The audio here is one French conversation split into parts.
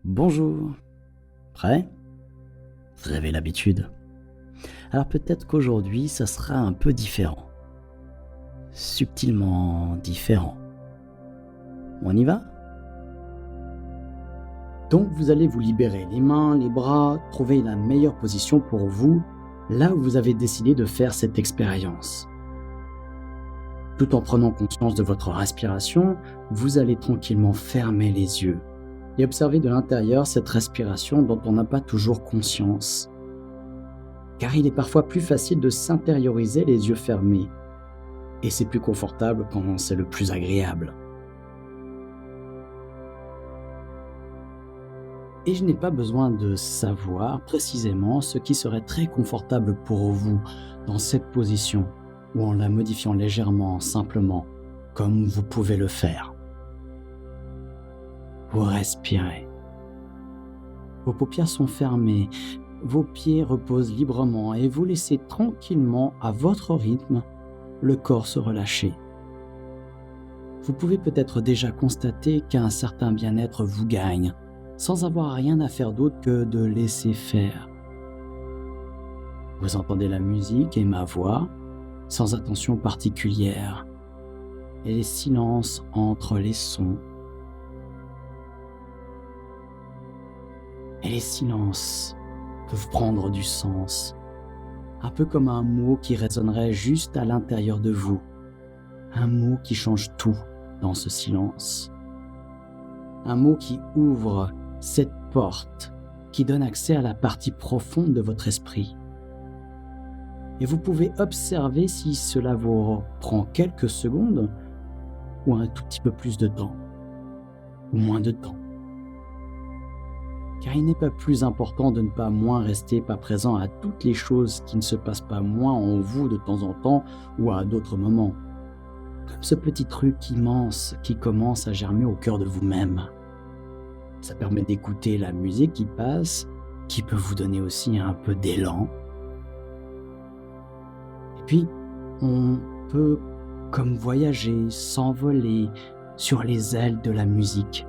Bonjour, prêt? Vous avez l'habitude. Alors peut-être qu'aujourd'hui, ça sera un peu différent. Subtilement différent. On y va? Donc vous allez vous libérer les mains, les bras, trouver la meilleure position pour vous, là où vous avez décidé de faire cette expérience. Tout en prenant conscience de votre respiration, vous allez tranquillement fermer les yeux et observer de l'intérieur cette respiration dont on n'a pas toujours conscience. Car il est parfois plus facile de s'intérioriser les yeux fermés, et c'est plus confortable quand c'est le plus agréable. Et je n'ai pas besoin de savoir précisément ce qui serait très confortable pour vous dans cette position, ou en la modifiant légèrement, simplement, comme vous pouvez le faire. Vous respirez. Vos paupières sont fermées, vos pieds reposent librement et vous laissez tranquillement, à votre rythme, le corps se relâcher. Vous pouvez peut-être déjà constater qu'un certain bien-être vous gagne, sans avoir rien à faire d'autre que de laisser faire. Vous entendez la musique et ma voix, sans attention particulière, et les silences entre les sons. Et les silences peuvent prendre du sens, un peu comme un mot qui résonnerait juste à l'intérieur de vous, un mot qui change tout dans ce silence, un mot qui ouvre cette porte qui donne accès à la partie profonde de votre esprit. Et vous pouvez observer si cela vous prend quelques secondes ou un tout petit peu plus de temps, ou moins de temps. Car il n'est pas plus important de ne pas rester pas présent à toutes les choses qui ne se passent pas moins en vous de temps en temps ou à d'autres moments. Comme ce petit truc immense qui commence à germer au cœur de vous-même. Ça permet d'écouter la musique qui passe, qui peut vous donner aussi un peu d'élan. Et puis, on peut comme voyager, s'envoler sur les ailes de la musique.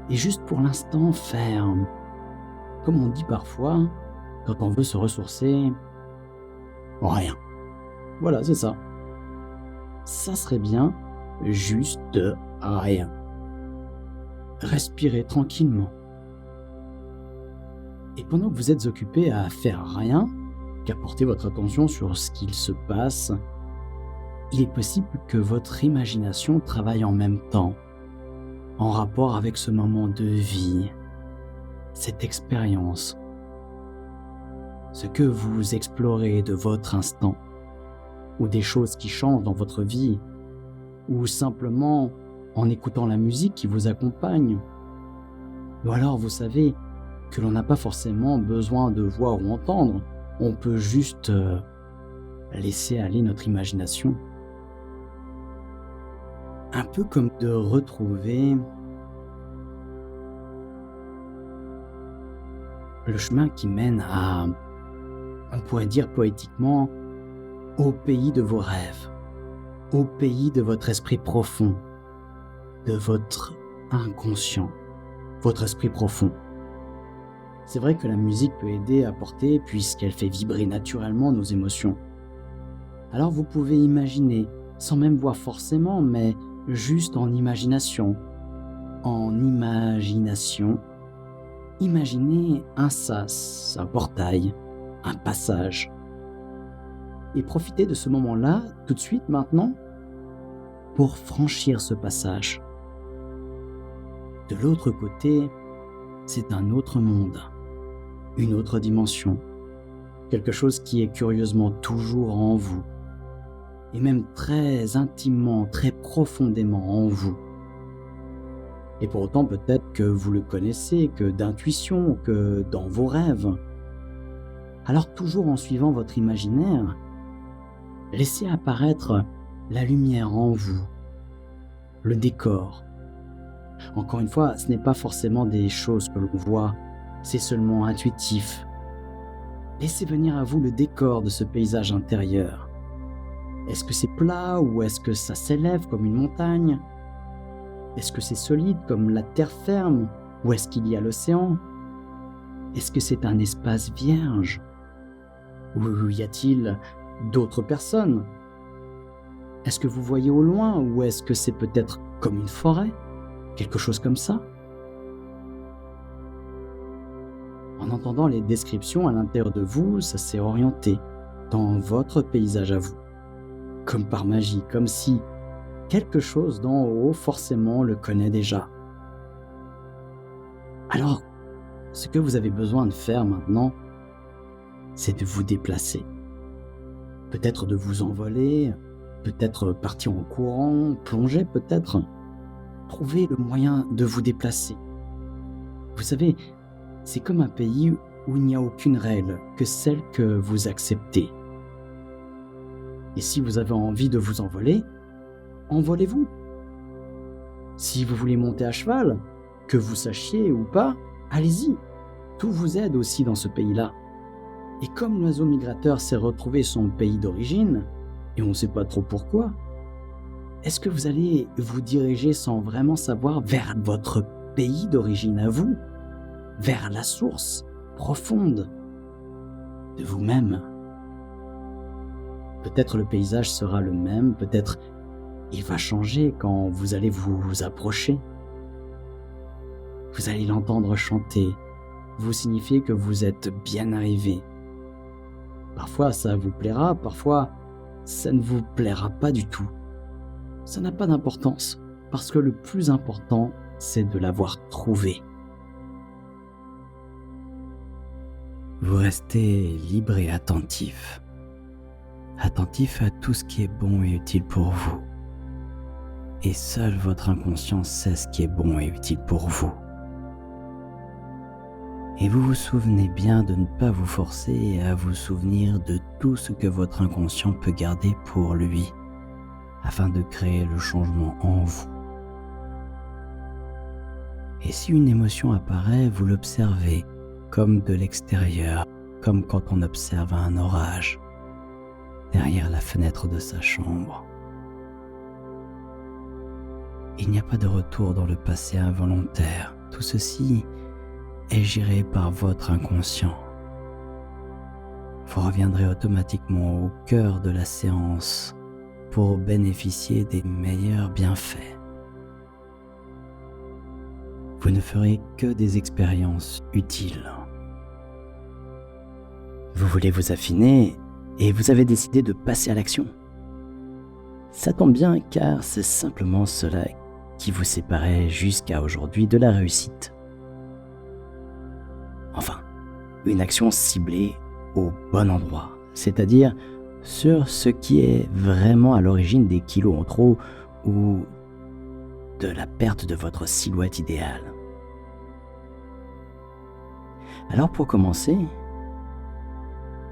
Et juste pour l'instant faire, comme on dit parfois, quand on veut se ressourcer, rien. Voilà, c'est ça. Ça serait bien, juste rien. Respirez tranquillement. Et pendant que vous êtes occupé à faire rien, qu'à porter votre attention sur ce qu'il se passe, il est possible que votre imagination travaille en même temps, en rapport avec ce moment de vie, cette expérience, ce que vous explorez de votre instant, ou des choses qui changent dans votre vie, ou simplement en écoutant la musique qui vous accompagne. Ou alors vous savez que l'on n'a pas forcément besoin de voir ou entendre, on peut juste laisser aller notre imagination. Un peu comme de retrouver le chemin qui mène à, on pourrait dire poétiquement, au pays de vos rêves, au pays de votre esprit profond, de votre inconscient, votre esprit profond. C'est vrai que la musique peut aider à porter puisqu'elle fait vibrer naturellement nos émotions. Alors vous pouvez imaginer, sans même voir forcément, mais juste en imagination. Imaginez un sas, un portail, un passage. Et profitez de ce moment-là, tout de suite maintenant, pour franchir ce passage. De l'autre côté, c'est un autre monde, une autre dimension, quelque chose qui est curieusement toujours en vous, et même très intimement, très profondément en vous. Et pour autant, peut-être que vous le connaissez, que d'intuition, que dans vos rêves. Alors toujours en suivant votre imaginaire, laissez apparaître la lumière en vous, le décor. Encore une fois, ce n'est pas forcément des choses que l'on voit, c'est seulement intuitif. Laissez venir à vous le décor de ce paysage intérieur. Est-ce que c'est plat ou est-ce que ça s'élève comme une montagne ? Est-ce que c'est solide comme la terre ferme Ou est-ce qu'il y a l'océan? Est-ce que c'est un espace vierge? Ou y a-t-il d'autres personnes? Est-ce que vous voyez au loin ou est-ce que c'est peut-être comme une forêt? Quelque chose comme ça? En entendant les descriptions à l'intérieur de vous, ça s'est orienté dans votre paysage à vous. Comme par magie, comme si quelque chose d'en haut forcément le connaît déjà. Alors, ce que vous avez besoin de faire maintenant, c'est de vous déplacer. Peut-être de vous envoler, peut-être partir en courant, plonger peut-être. Trouvez le moyen de vous déplacer. Vous savez, c'est comme un pays où il n'y a aucune règle que celle que vous acceptez. Et si vous avez envie de vous envoler, envolez-vous. Si vous voulez monter à cheval, que vous sachiez ou pas, allez-y. Tout vous aide aussi dans ce pays-là. Et comme l'oiseau migrateur s'est retrouvé son pays d'origine, et on ne sait pas trop pourquoi, est-ce que vous allez vous diriger sans vraiment savoir vers votre pays d'origine à vous, vers la source profonde de vous-même? Peut-être le paysage sera le même, peut-être il va changer quand vous allez vous approcher. Vous allez l'entendre chanter, vous signifier que vous êtes bien arrivé. Parfois ça vous plaira, parfois ça ne vous plaira pas du tout. Ça n'a pas d'importance, parce que le plus important, c'est de l'avoir trouvé. Vous restez libre et attentif. Attentif à tout ce qui est bon et utile pour vous. Et seul votre inconscient sait ce qui est bon et utile pour vous. Et vous vous souvenez bien de ne pas vous forcer à vous souvenir de tout ce que votre inconscient peut garder pour lui, afin de créer le changement en vous. Et si une émotion apparaît, vous l'observez comme de l'extérieur, comme quand on observe un orage, derrière la fenêtre de sa chambre. Il n'y a pas de retour dans le passé involontaire. Tout ceci est géré par votre inconscient. Vous reviendrez automatiquement au cœur de la séance pour bénéficier des meilleurs bienfaits. Vous ne ferez que des expériences utiles. Vous voulez vous affiner et vous avez décidé de passer à l'action. Ça tombe bien car c'est simplement cela qui vous séparait jusqu'à aujourd'hui de la réussite. Enfin, une action ciblée au bon endroit, c'est-à-dire sur ce qui est vraiment à l'origine des kilos en trop ou de la perte de votre silhouette idéale. Alors pour commencer,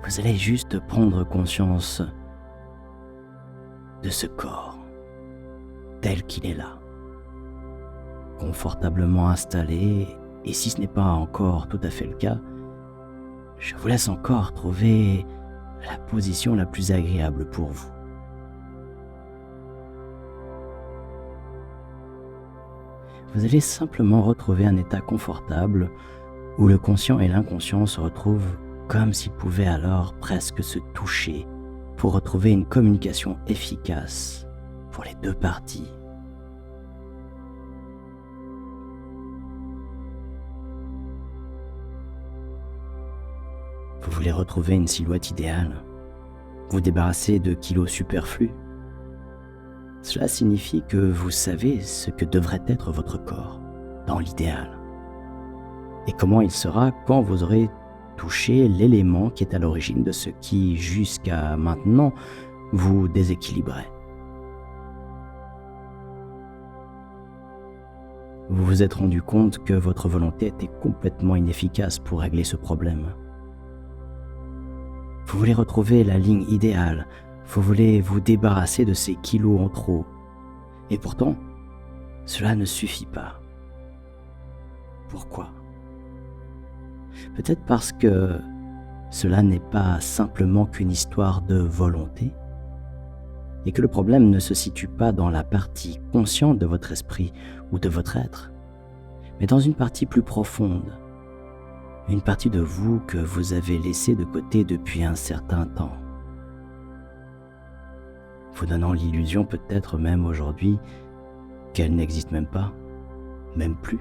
vous allez juste prendre conscience de ce corps, tel qu'il est là, confortablement installé, et si ce n'est pas encore tout à fait le cas, je vous laisse encore trouver la position la plus agréable pour vous. Vous allez simplement retrouver un état confortable où le conscient et l'inconscient se retrouvent comme s'ils pouvaient alors presque se toucher pour retrouver une communication efficace pour les deux parties. Vous voulez retrouver une silhouette idéale, vous débarrasser de kilos superflus. Cela signifie que vous savez ce que devrait être votre corps, dans l'idéal, et comment il sera quand vous aurez touché l'élément qui est à l'origine de ce qui, jusqu'à maintenant, vous déséquilibrait. Vous vous êtes rendu compte que votre volonté était complètement inefficace pour régler ce problème. Vous voulez retrouver la ligne idéale, vous voulez vous débarrasser de ces kilos en trop. Et pourtant, cela ne suffit pas. Pourquoi ? Peut-être parce que cela n'est pas simplement qu'une histoire de volonté, et que le problème ne se situe pas dans la partie consciente de votre esprit ou de votre être, mais dans une partie plus profonde, une partie de vous que vous avez laissée de côté depuis un certain temps, vous donnant l'illusion peut-être même aujourd'hui qu'elle n'existe même pas, même plus.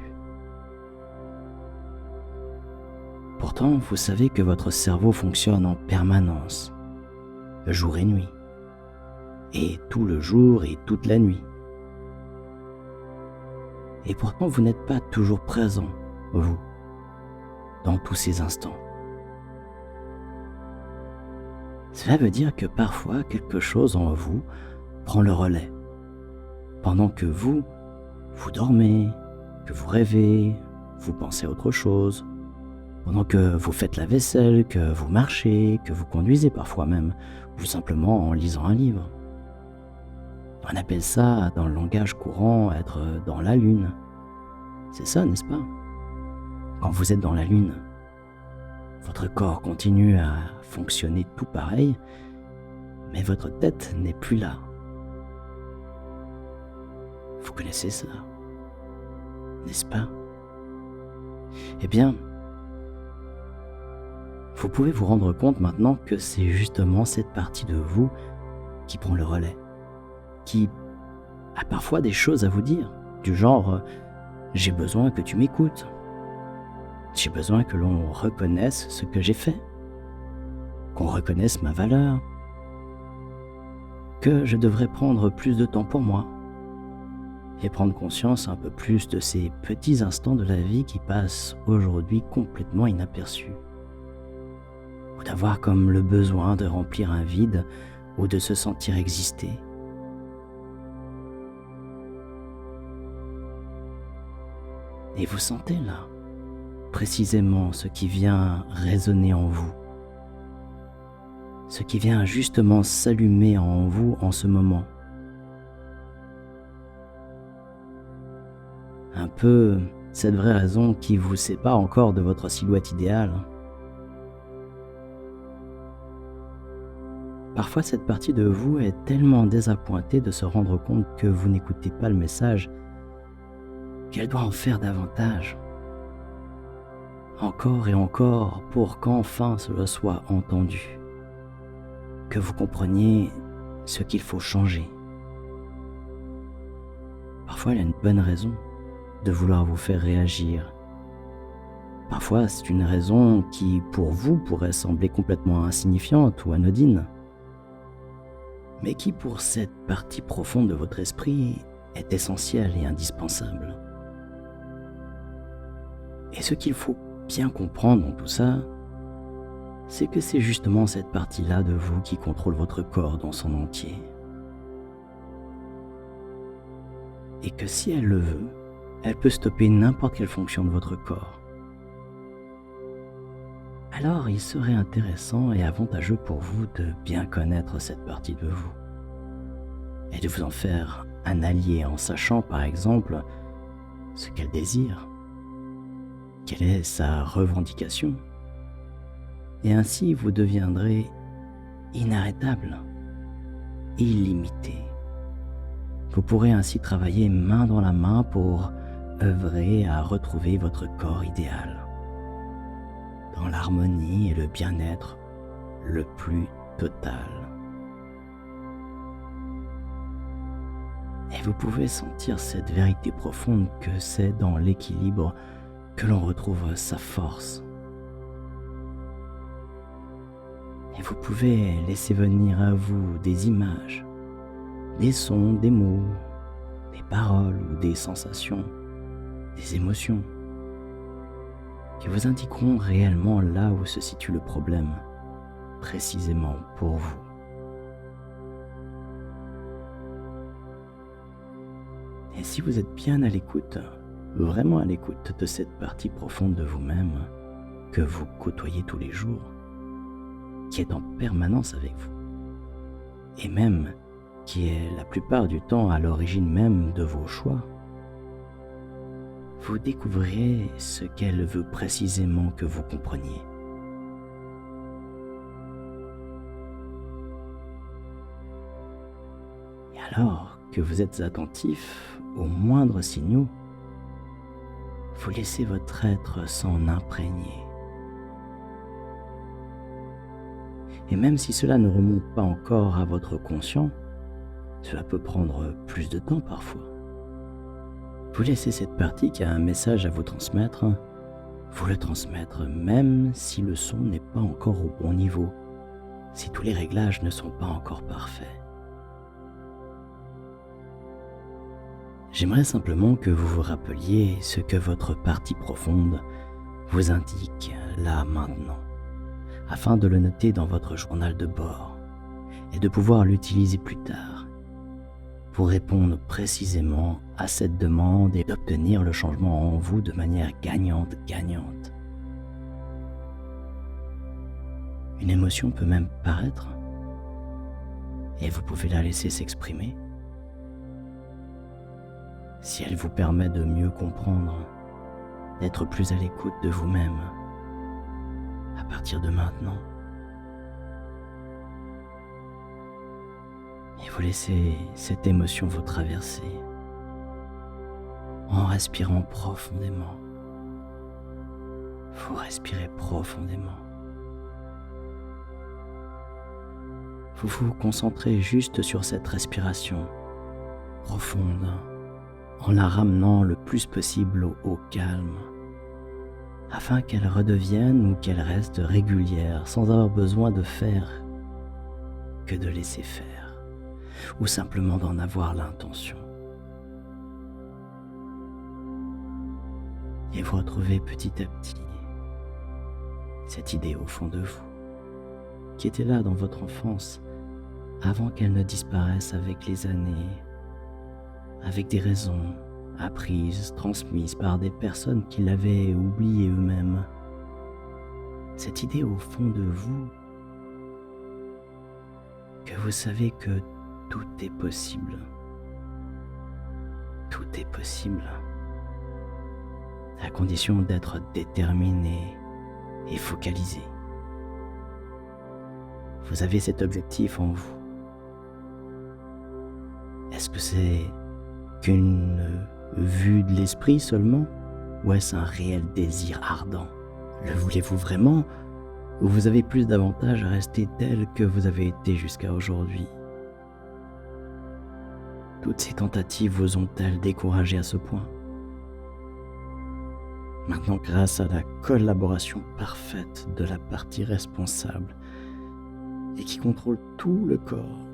Pourtant, vous savez que votre cerveau fonctionne en permanence, jour et nuit, et tout le jour et toute la nuit. Et pourtant, vous n'êtes pas toujours présent, vous, dans tous ces instants. Cela veut dire que parfois, quelque chose en vous prend le relais, pendant que vous dormez, que vous rêvez, vous pensez à autre chose, pendant que vous faites la vaisselle, que vous marchez, que vous conduisez parfois même, ou simplement en lisant un livre. On appelle ça, dans le langage courant, être dans la lune. C'est ça, n'est-ce pas? Quand vous êtes dans la lune, votre corps continue à fonctionner tout pareil, mais votre tête n'est plus là. Vous connaissez ça, n'est-ce pas? Eh bien, vous pouvez vous rendre compte maintenant que c'est justement cette partie de vous qui prend le relais, qui a parfois des choses à vous dire, du genre « j'ai besoin que tu m'écoutes », j'ai besoin que l'on reconnaisse ce que j'ai fait, qu'on reconnaisse ma valeur, que je devrais prendre plus de temps pour moi et prendre conscience un peu plus de ces petits instants de la vie qui passent aujourd'hui complètement inaperçus, ou d'avoir comme le besoin de remplir un vide ou de se sentir exister. Et vous sentez là, précisément ce qui vient résonner en vous, ce qui vient justement s'allumer en vous en ce moment. Un peu cette vraie raison qui vous sépare encore de votre silhouette idéale. Parfois, cette partie de vous est tellement désappointée de se rendre compte que vous n'écoutez pas le message qu'elle doit en faire davantage. Encore et encore pour qu'enfin cela soit entendu, que vous compreniez ce qu'il faut changer. Parfois, elle a une bonne raison de vouloir vous faire réagir. Parfois, c'est une raison qui, pour vous, pourrait sembler complètement insignifiante ou anodine, mais qui, pour cette partie profonde de votre esprit, est essentielle et indispensable. Et ce qu'il faut bien comprendre dans tout ça, c'est que c'est justement cette partie-là de vous qui contrôle votre corps dans son entier. Et que si elle le veut, elle peut stopper n'importe quelle fonction de votre corps. Alors il serait intéressant et avantageux pour vous de bien connaître cette partie de vous et de vous en faire un allié en sachant par exemple ce qu'elle désire, quelle est sa revendication. Et ainsi vous deviendrez inarrêtable, illimité. Vous pourrez ainsi travailler main dans la main pour œuvrer à retrouver votre corps idéal, dans l'harmonie et le bien-être le plus total. Et vous pouvez sentir cette vérité profonde que c'est dans l'équilibre que l'on retrouve sa force. Et vous pouvez laisser venir à vous des images, des sons, des mots, des paroles ou des sensations, des émotions qui vous indiqueront réellement là où se situe le problème, précisément pour vous. Et si vous êtes bien à l'écoute, vraiment à l'écoute de cette partie profonde de vous-même que vous côtoyez tous les jours, qui est en permanence avec vous, et même qui est la plupart du temps à l'origine même de vos choix, vous découvrirez ce qu'elle veut précisément que vous compreniez. Et alors que vous êtes attentif aux moindres signaux, vous laissez votre être s'en imprégner. Et même si cela ne remonte pas encore à votre conscient, cela peut prendre plus de temps parfois. Vous laissez cette partie qui a un message à vous transmettre, vous le transmettre même si le son n'est pas encore au bon niveau, si tous les réglages ne sont pas encore parfaits. J'aimerais simplement que vous vous rappeliez ce que votre partie profonde vous indique là maintenant, afin de le noter dans votre journal de bord et de pouvoir l'utiliser plus tard pour répondre précisément à cette demande et d'obtenir le changement en vous de manière gagnante-gagnante. Une émotion peut même paraître et vous pouvez la laisser s'exprimer. Si elle vous permet de mieux comprendre, d'être plus à l'écoute de vous-même à partir de maintenant. Et vous laissez cette émotion vous traverser en respirant profondément. Vous respirez profondément. Vous vous concentrez juste sur cette respiration profonde en la ramenant le plus possible au calme, afin qu'elle redevienne ou qu'elle reste régulière sans avoir besoin de faire que de laisser faire, ou simplement d'en avoir l'intention. Et vous retrouvez petit à petit cette idée au fond de vous, qui était là dans votre enfance, avant qu'elle ne disparaisse avec les années, avec des raisons apprises, transmises par des personnes qui l'avaient oublié eux-mêmes. Cette idée au fond de vous, que vous savez que tout est possible. Tout est possible, à condition d'être déterminé et focalisé. Vous avez cet objectif en vous. Est-ce que c'est qu'une vue de l'esprit seulement, ou est-ce un réel désir ardent? Le voulez-vous vraiment, ou vous avez plus d'avantages à rester tel que vous avez été jusqu'à aujourd'hui? Toutes ces tentatives vous ont-elles découragé à ce point? Maintenant, grâce à la collaboration parfaite de la partie responsable et qui contrôle tout le corps,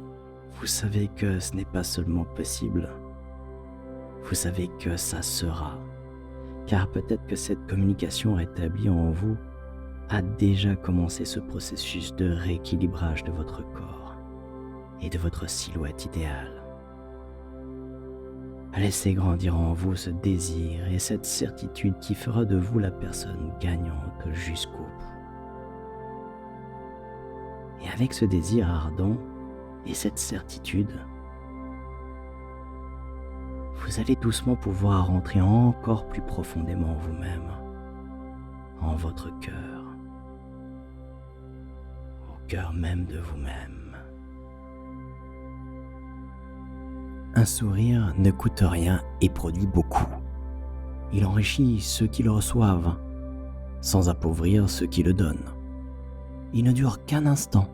vous savez que ce n'est pas seulement possible, vous savez que ça sera, car peut-être que cette communication rétablie en vous a déjà commencé ce processus de rééquilibrage de votre corps et de votre silhouette idéale. Laissez grandir en vous ce désir et cette certitude qui fera de vous la personne gagnante jusqu'au bout. Et avec ce désir ardent et cette certitude, vous allez doucement pouvoir rentrer encore plus profondément en vous-même, en votre cœur, au cœur même de vous-même. Un sourire ne coûte rien et produit beaucoup. Il enrichit ceux qui le reçoivent, sans appauvrir ceux qui le donnent. Il ne dure qu'un instant,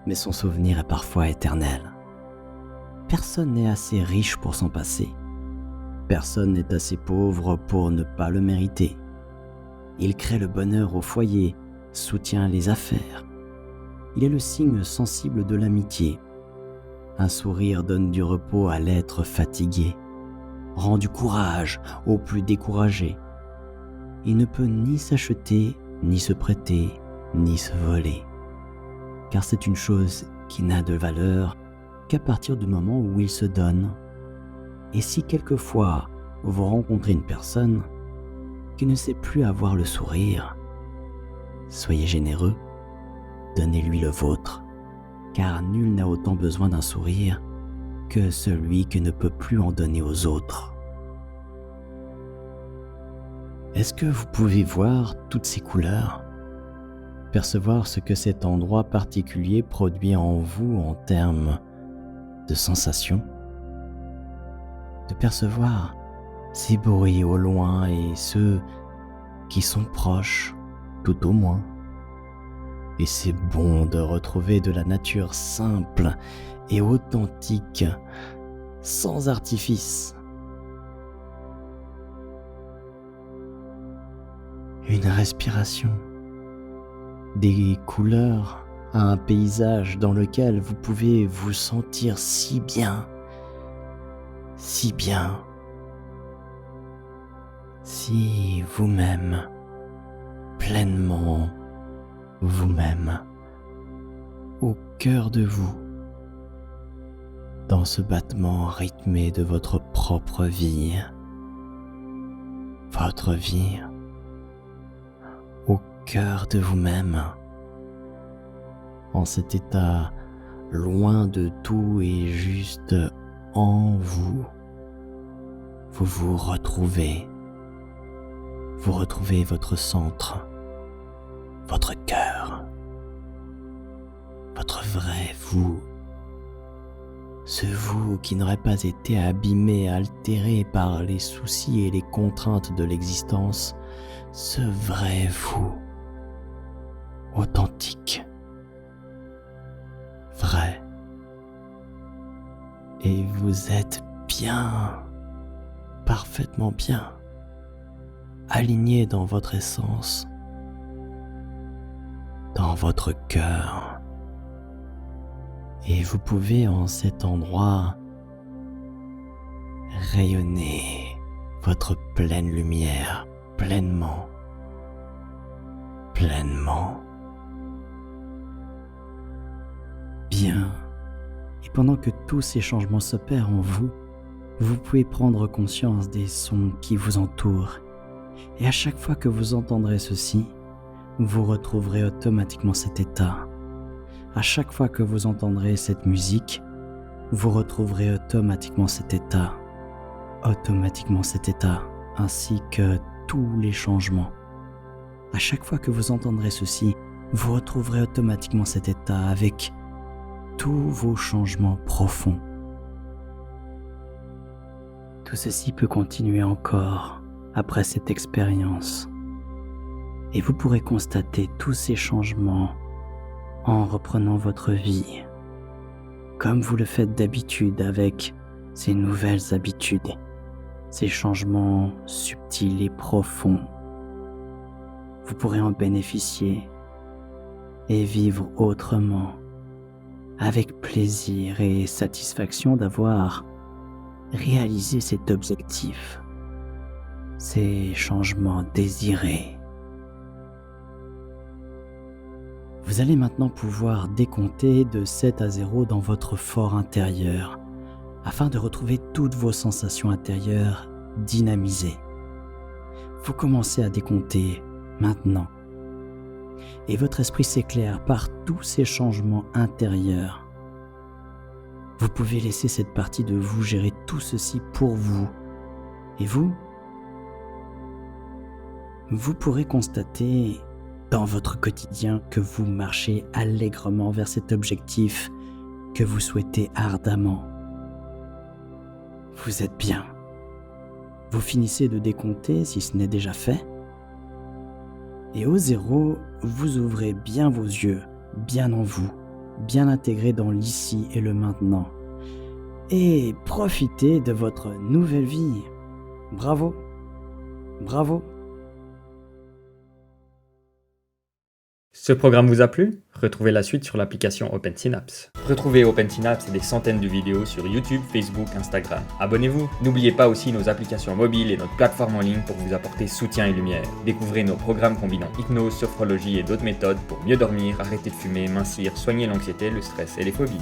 mais son souvenir est parfois éternel. Personne n'est assez riche pour s'en passer. Personne n'est assez pauvre pour ne pas le mériter. Il crée le bonheur au foyer, soutient les affaires. Il est le signe sensible de l'amitié. Un sourire donne du repos à l'être fatigué, rend du courage aux plus découragés. Il ne peut ni s'acheter, ni se prêter, ni se voler. Car c'est une chose qui n'a de valeur qu'à partir du moment où il se donne. Et si quelquefois vous rencontrez une personne qui ne sait plus avoir le sourire, soyez généreux, donnez-lui le vôtre. Car nul n'a autant besoin d'un sourire que celui qui ne peut plus en donner aux autres. Est-ce que vous pouvez voir toutes ces couleurs? Percevoir ce que cet endroit particulier produit en vous en termes de sensations? De percevoir ces bruits au loin et ceux qui sont proches, tout au moins. Et c'est bon de retrouver de la nature simple et authentique, sans artifice. Une respiration, des couleurs à un paysage dans lequel vous pouvez vous sentir si bien, si vous-même, pleinement vous-même, au cœur de vous, dans ce battement rythmé de votre propre vie, votre vie, au cœur de vous-même, en cet état loin de tout et juste en vous. Vous retrouvez votre centre, votre cœur, votre vrai vous, ce vous qui n'aurait pas été abîmé, altéré par les soucis et les contraintes de l'existence, ce vrai vous, authentique, vrai. Et vous êtes bien, parfaitement bien, aligné dans votre essence, dans votre cœur. Et vous pouvez en cet endroit rayonner votre pleine lumière, pleinement. Bien. Et pendant que tous ces changements s'opèrent en vous, vous pouvez prendre conscience des sons qui vous entourent. Et à chaque fois que vous entendrez ceci, vous retrouverez automatiquement cet état. À chaque fois que vous entendrez cette musique, vous retrouverez automatiquement cet état, ainsi que tous les changements. À chaque fois que vous entendrez ceci, vous retrouverez automatiquement cet état avec tous vos changements profonds. Tout ceci peut continuer encore après cette expérience. Et vous pourrez constater tous ces changements en reprenant votre vie, comme vous le faites d'habitude avec ces nouvelles habitudes, ces changements subtils et profonds. Vous pourrez en bénéficier et vivre autrement, avec plaisir et satisfaction d'avoir réalisé cet objectif, ces changements désirés. Vous allez maintenant pouvoir décompter de 7 à 0 dans votre fort intérieur afin de retrouver toutes vos sensations intérieures dynamisées. Vous commencez à décompter maintenant et votre esprit s'éclaire par tous ces changements intérieurs. Vous pouvez laisser cette partie de vous gérer tout ceci pour vous. Et vous pourrez constater dans votre quotidien que vous marchez allègrement vers cet objectif que vous souhaitez ardemment. Vous êtes bien. Vous finissez de décompter si ce n'est déjà fait. Et au 0, vous ouvrez bien vos yeux, bien en vous, bien intégrés dans l'ici et le maintenant. Et profitez de votre nouvelle vie. Bravo. Ce programme vous a plu? Retrouvez la suite sur l'application OpenSynapse. Retrouvez OpenSynapse et des centaines de vidéos sur YouTube, Facebook, Instagram. Abonnez-vous. N'oubliez pas aussi nos applications mobiles et notre plateforme en ligne pour vous apporter soutien et lumière. Découvrez nos programmes combinant hypnose, sophrologie et d'autres méthodes pour mieux dormir, arrêter de fumer, mincir, soigner l'anxiété, le stress et les phobies.